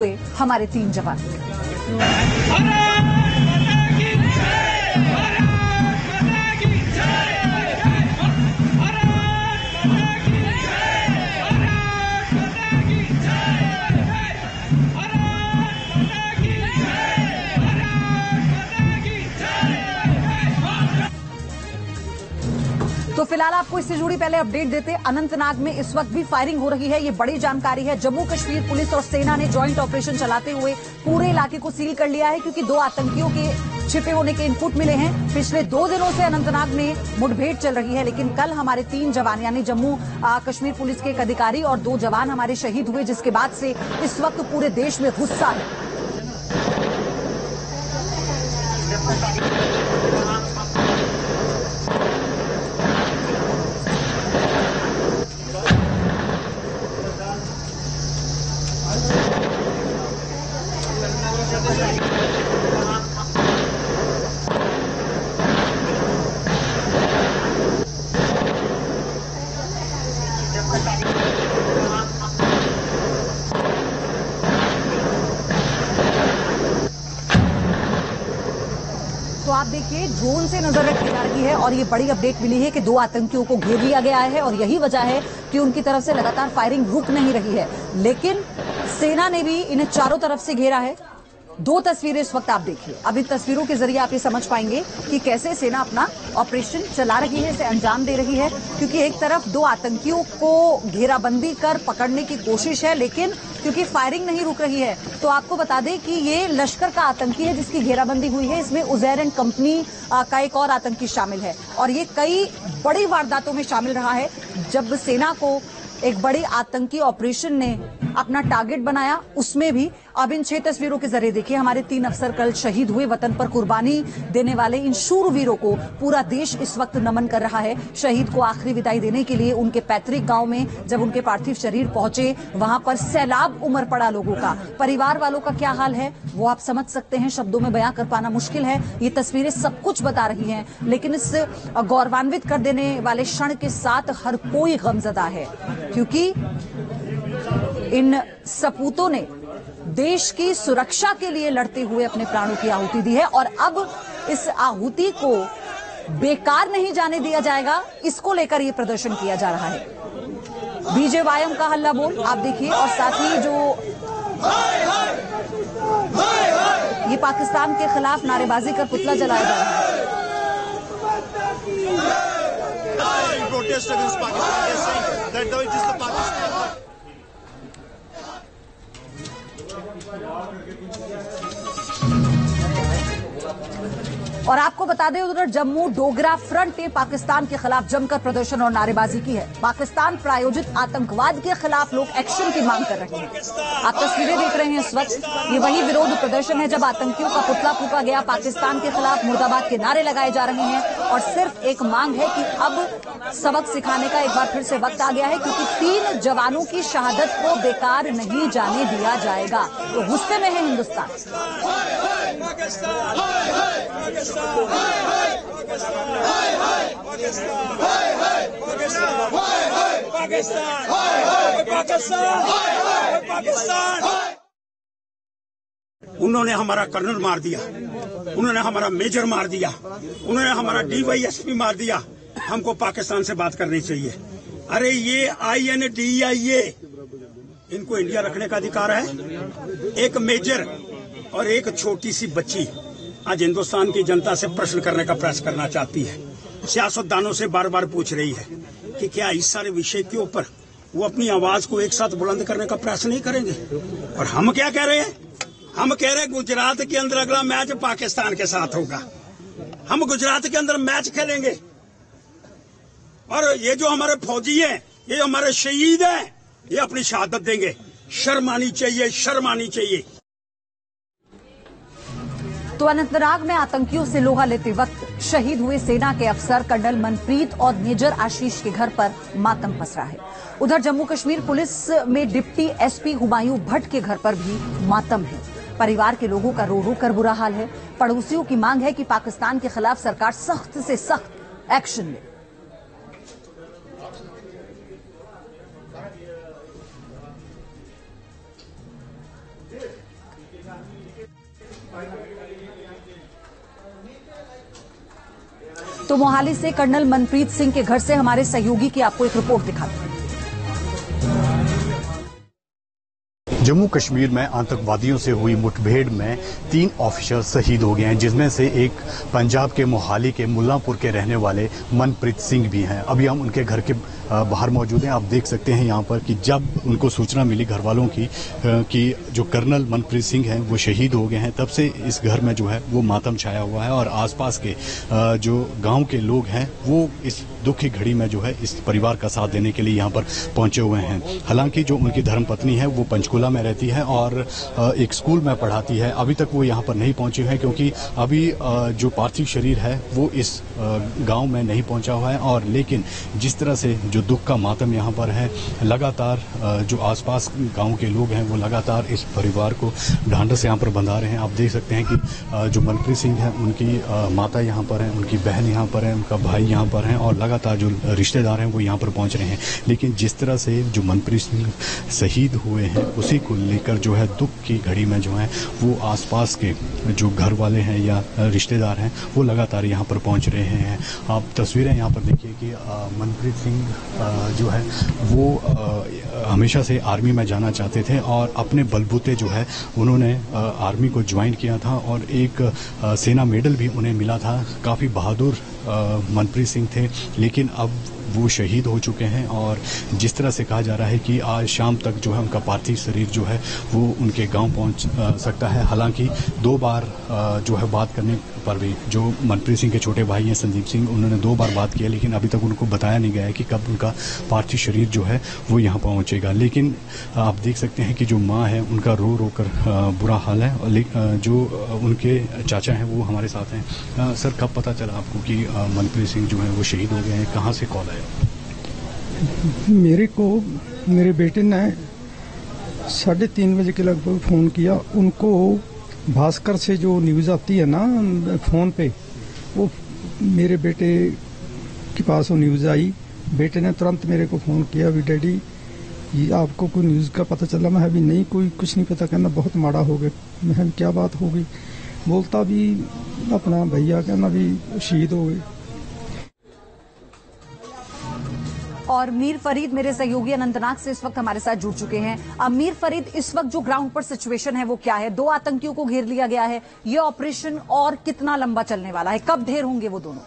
हुए हमारे 3 जवान। तो फिलहाल आपको इससे जुड़ी पहले अपडेट देते हैं। अनंतनाग में इस वक्त भी फायरिंग हो रही है, ये बड़ी जानकारी है। जम्मू कश्मीर पुलिस और सेना ने ज्वाइंट ऑपरेशन चलाते हुए पूरे इलाके को सील कर लिया है, क्योंकि 2 आतंकियों के छिपे होने के इनपुट मिले हैं। पिछले 2 दिनों से अनंतनाग में मुठभेड़ चल रही है, लेकिन कल हमारे 3 जवान यानी जम्मू कश्मीर पुलिस के एक अधिकारी और 2 जवान हमारे शहीद हुए, जिसके बाद से इस वक्त पूरे देश में गुस्सा है। तो आप देखिए, ड्रोन से नजर रखी जा रही है और ये बड़ी अपडेट मिली है कि 2 आतंकियों को घेर लिया गया है और यही वजह है कि उनकी तरफ से लगातार फायरिंग रुक नहीं रही है। लेकिन सेना ने भी इन्हें चारों तरफ से घेरा है। 2 तस्वीरें इस वक्त आप देखिए। अब इन तस्वीरों के जरिए आप ये समझ पाएंगे कि कैसे सेना अपना ऑपरेशन चला रही है, इसे अंजाम दे रही है। क्योंकि एक तरफ 2 आतंकियों को घेराबंदी कर पकड़ने की कोशिश है, लेकिन क्योंकि फायरिंग नहीं रुक रही है, तो आपको बता दें कि ये लश्कर का आतंकी है जिसकी घेराबंदी हुई है। इसमें उजैर एंड कंपनी का एक और आतंकी शामिल है और ये कई बड़ी वारदातों में शामिल रहा है। जब सेना को एक बड़ी आतंकी ऑपरेशन ने अपना टारगेट बनाया, उसमें भी अब इन 6 तस्वीरों के जरिए देखिए, हमारे 3 अफसर कल शहीद हुए। वतन पर कुर्बानी देने वाले इन शूरवीरों को पूरा देश इस वक्त नमन कर रहा है। शहीद को आखिरी विदाई देने के लिए उनके पैतृक गांव में जब उनके पार्थिव शरीर पहुंचे, वहां पर सैलाब उमड़ पड़ा लोगों का। परिवार वालों का क्या हाल है वो आप समझ सकते हैं, शब्दों में बयां कर पाना मुश्किल है। ये तस्वीरें सब कुछ बता रही हैं, लेकिन इस गौरवान्वित कर देने वाले क्षण के साथ हर कोई गमजदा है, क्योंकि इन सपूतों ने देश की सुरक्षा के लिए लड़ते हुए अपने प्राणों की आहुति दी है और अब इस आहुति को बेकार नहीं जाने दिया जाएगा। इसको लेकर यह प्रदर्शन किया जा रहा है। बीजेवायम का हल्ला बोल आप देखिए, और साथ ही जो ये पाकिस्तान के खिलाफ नारेबाजी कर पुतला जलाया जा रहा है। Protest against Pakistan. They're saying that it is the Pakistan. और आपको बता दें, उधर जम्मू डोगरा फ्रंट ने पाकिस्तान के खिलाफ जमकर प्रदर्शन और नारेबाजी की है। पाकिस्तान प्रायोजित आतंकवाद के खिलाफ लोग एक्शन की मांग कर रहे हैं। आप तस्वीरें देख रहे हैं इस वक्त, ये वही विरोध प्रदर्शन है जब आतंकियों का पुतला फूंका गया। पाकिस्तान के खिलाफ मुर्दाबाद के नारे लगाए जा रहे हैं और सिर्फ एक मांग है कि अब सबक सिखाने का एक बार फिर से वक्त आ गया है, क्योंकि 3 जवानों की शहादत को बेकार नहीं जाने दिया जाएगा। तो गुस्से में है हिंदुस्तान। उन्होंने हमारा कर्नल मार दिया, उन्होंने हमारा मेजर मार दिया, उन्होंने हमारा DYSP मार दिया। हमको पाकिस्तान से बात करनी चाहिए। अरे ये INDIA, इनको इंडिया रखने का अधिकार है। एक मेजर और एक छोटी सी बच्ची आज हिंदुस्तान की जनता से प्रश्न करने का प्रयास करना चाहती है। सियासतदानों से बार बार पूछ रही है कि क्या इस सारे विषय के ऊपर वो अपनी आवाज को एक साथ बुलंद करने का प्रयास नहीं करेंगे। और हम क्या कह रहे हैं? हम कह रहे हैं गुजरात के अंदर अगला मैच पाकिस्तान के साथ होगा। हम गुजरात के अंदर मैच खेलेंगे और ये जो हमारे फौजी हैं, ये हमारे शहीद हैं, ये अपनी शहादत देंगे। शर्म आनी चाहिए, शर्म आनी चाहिए। तो अनंतनाग में आतंकियों से लोहा लेते वक्त शहीद हुए सेना के अफसर कर्नल मनप्रीत और मेजर आशीष के घर पर मातम पसरा है। उधर जम्मू कश्मीर पुलिस में डिप्टी SP हुमायूं भट्ट के घर पर भी मातम है। परिवार के लोगों का रो रो कर बुरा हाल है। पड़ोसियों की मांग है कि पाकिस्तान के खिलाफ सरकार सख्त से सख्त एक्शन ले। तो मोहाली से कर्नल मनप्रीत सिंह के घर से हमारे सहयोगी की आपको एक रिपोर्ट दिखाते हैं। जम्मू कश्मीर में आतंकवादियों से हुई मुठभेड़ में 3 ऑफिसर शहीद हो गए हैं, जिसमें से एक पंजाब के मोहाली के मुल्लांपुर के रहने वाले मनप्रीत सिंह भी हैं। अभी हम उनके घर के बाहर मौजूद हैं। आप देख सकते हैं यहाँ पर कि जब उनको सूचना मिली घर वालों की कि जो कर्नल मनप्रीत सिंह हैं वो शहीद हो गए हैं, तब से इस घर में जो है वो मातम छाया हुआ है और आसपास के जो गांव के लोग हैं वो इस दुख की घड़ी में जो है इस परिवार का साथ देने के लिए यहाँ पर पहुंचे हुए हैं। हालांकि जो उनकी धर्मपत्नी है वो पंचकुला में रहती है और एक स्कूल में पढ़ाती है। अभी तक वो यहाँ पर नहीं पहुंची है क्योंकि अभी जो पार्थिव शरीर है वो इस गांव में नहीं पहुंचा हुआ है। और लेकिन जिस तरह से जो दुख का मातम यहाँ पर है, लगातार जो आसपास गांव के लोग हैं वो लगातार इस परिवार को ढांढस यहाँ पर बंधा रहे हैं। आप देख सकते हैं कि जो मनप्रीत सिंह है उनकी माता यहाँ पर है, उनकी बहन यहाँ पर है, उनका भाई यहाँ पर है और लगातार जो रिश्तेदार हैं वो यहाँ पर पहुंच रहे हैं। लेकिन जिस तरह से जो मनप्रीत सिंह शहीद हुए हैं उसी को लेकर जो है दुख की घड़ी में जो है वो आसपास के जो घर वाले हैं या रिश्तेदार हैं वो लगातार यहाँ पर पहुंच रहे हैं। आप तस्वीरें यहाँ पर देखिए कि मनप्रीत सिंह जो है वो हमेशा से आर्मी में जाना चाहते थे और अपने बलबूते जो है उन्होंने आर्मी को ज्वाइन किया था और एक सेना मेडल भी उन्हें मिला था। काफ़ी बहादुर मनप्रीत सिंह थे, लेकिन अब वो शहीद हो चुके हैं और जिस तरह से कहा जा रहा है कि आज शाम तक जो है उनका पार्थिव शरीर जो है वो उनके गांव पहुंच सकता है। हालांकि 2 बार जो है बात करने पर भी जो मनप्रीत सिंह के छोटे भाई हैं संदीप सिंह, उन्होंने 2 बार बात किया, लेकिन अभी तक उनको बताया नहीं गया है कि कब उनका पार्थिव शरीर जो है वो यहाँ पहुँचेगा। लेकिन आप देख सकते हैं कि जो माँ है उनका रो रो कर बुरा हाल है। जो उनके चाचा हैं वो हमारे साथ हैं। सर, कब पता चला आपको कि मनप्रीत सिंह जो है वो शहीद हो गए हैं? कहाँ से कॉल आया? मेरे को मेरे बेटे ने 3:30 बजे के लगभग फ़ोन किया। उनको भास्कर से जो न्यूज़ आती है ना फ़ोन पे, वो मेरे बेटे के पास वो न्यूज़ आई। बेटे ने तुरंत मेरे को फ़ोन किया, भी डैडी ये आपको कोई न्यूज़ का पता चला? मैं अभी नहीं, कोई कुछ नहीं पता। कहना बहुत माड़ा हो गया। मैं क्या बात हो गई? बोलता भी अपना भैया कहना भी शहीद हो गए। और मीर फरीद मेरे सहयोगी अनंतनाग से इस वक्त हमारे साथ जुड़ चुके हैं। मीर फरीद, इस वक्त जो ग्राउंड पर सिचुएशन है वो क्या है? 2 आतंकियों को घेर लिया गया है। ये ऑपरेशन और कितना लंबा चलने वाला है? कब ढेर होंगे वो दोनों?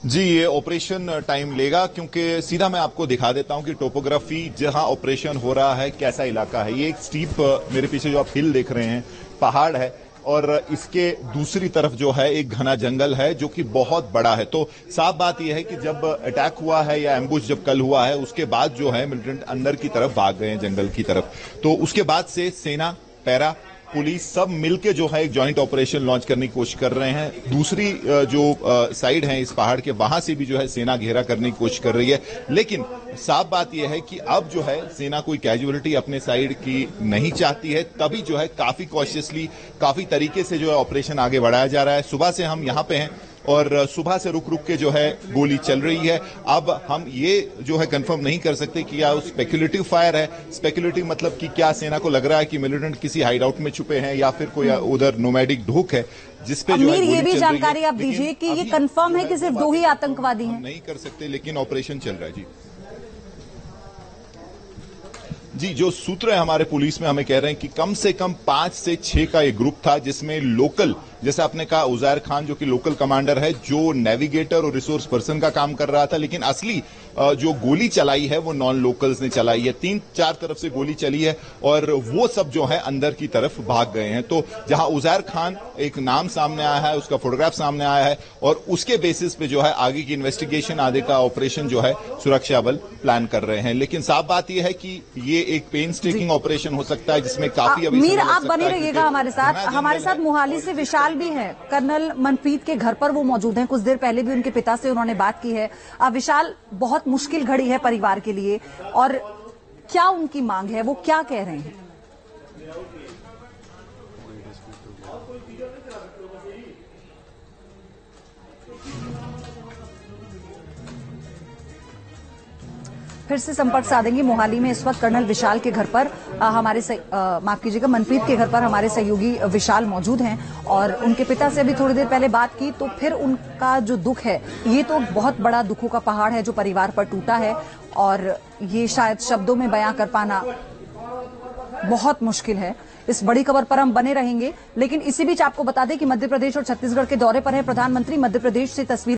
जी, ये ऑपरेशन टाइम लेगा क्योंकि सीधा मैं आपको दिखा देता हूं कि टोपोग्राफी जहां ऑपरेशन हो रहा है कैसा इलाका है। ये एक स्टीप, मेरे पीछे जो आप हिल देख रहे हैं, पहाड़ है और इसके दूसरी तरफ जो है एक घना जंगल है जो कि बहुत बड़ा है। तो साफ बात यह है कि जब अटैक हुआ है या एम्बुश जब कल हुआ है उसके बाद जो है मिलिटेंट अंदर की तरफ भाग गए हैं जंगल की तरफ। तो उसके बाद से सेना, पैरा, पुलिस सब मिलके जो है एक जॉइंट ऑपरेशन लॉन्च करने की कोशिश कर रहे हैं। दूसरी जो साइड है इस पहाड़ के, वहां से भी जो है सेना घेरा करने की कोशिश कर रही है। लेकिन साफ बात यह है कि अब जो है सेना कोई कैजुअलिटी अपने साइड की नहीं चाहती है, तभी जो है काफी कॉशियसली, काफी तरीके से जो है ऑपरेशन आगे बढ़ाया जा रहा है। सुबह से हम यहां पे हैं और सुबह से रुक रुक के जो है गोली चल रही है। अब हम ये जो है कंफर्म नहीं कर सकते कि क्या स्पेकुलेटिव फायर है। स्पेकुलेटिव मतलब कि क्या सेना को लग रहा है कि मिलिटेंट किसी हाइड आउट में छुपे हैं या फिर कोई उधर नोमैडिक ढूक है जिसपे जो है ये भी जानकारी आप दीजिए कि ये कंफर्म है कि सिर्फ 2 ही आतंकवादी हैं? नहीं कर सकते, लेकिन ऑपरेशन चल रहा है। जी, जो सूत्र है हमारे पुलिस में हमें कह रहे हैं कि कम से कम 5 से 6 का एक ग्रुप था जिसमें लोकल, जैसे आपने कहा, उजैर खान जो कि लोकल कमांडर है, जो नेविगेटर और रिसोर्स पर्सन का काम कर रहा था। लेकिन असली जो गोली चलाई है वो नॉन लोकल्स ने चलाई है। 3-4 तरफ से गोली चली है और वो सब जो है अंदर की तरफ भाग गए हैं। तो जहां उजैर खान एक नाम सामने आया है, उसका फोटोग्राफ सामने आया है और उसके बेसिस पे जो है आगे की इन्वेस्टिगेशन, आगे का ऑपरेशन जो है सुरक्षा बल प्लान कर रहे हैं। लेकिन साफ बात यह है कि ये एक पेन टेकिंग ऑपरेशन हो सकता है जिसमें काफी अभी मीर, आप बने रहिएगा हमारे साथ। हमारे साथ मोहाली से विशाल भी है। कर्नल मनप्रीत के घर पर वो मौजूद हैं। कुछ देर पहले भी उनके पिता से उन्होंने बात की है। विशाल, बहुत मुश्किल घड़ी है परिवार के लिए, और क्या उनकी मांग है? वो क्या कह रहे हैं? फिर से संपर्क साधेंगे। मोहाली में इस वक्त कर्नल विशाल के घर पर माफ कीजिएगा, मनप्रीत के घर पर हमारे सहयोगी विशाल मौजूद हैं और उनके पिता से अभी थोड़ी देर पहले बात की तो फिर उनका जो दुख है, ये तो बहुत बड़ा दुखों का पहाड़ है जो परिवार पर टूटा है और ये शायद शब्दों में बयां कर पाना बहुत मुश्किल है। इस बड़ी खबर पर हम बने रहेंगे, लेकिन इसी बीच आपको बता दें कि मध्य प्रदेश और छत्तीसगढ़ के दौरे पर है प्रधानमंत्री। मध्य प्रदेश से तस्वीर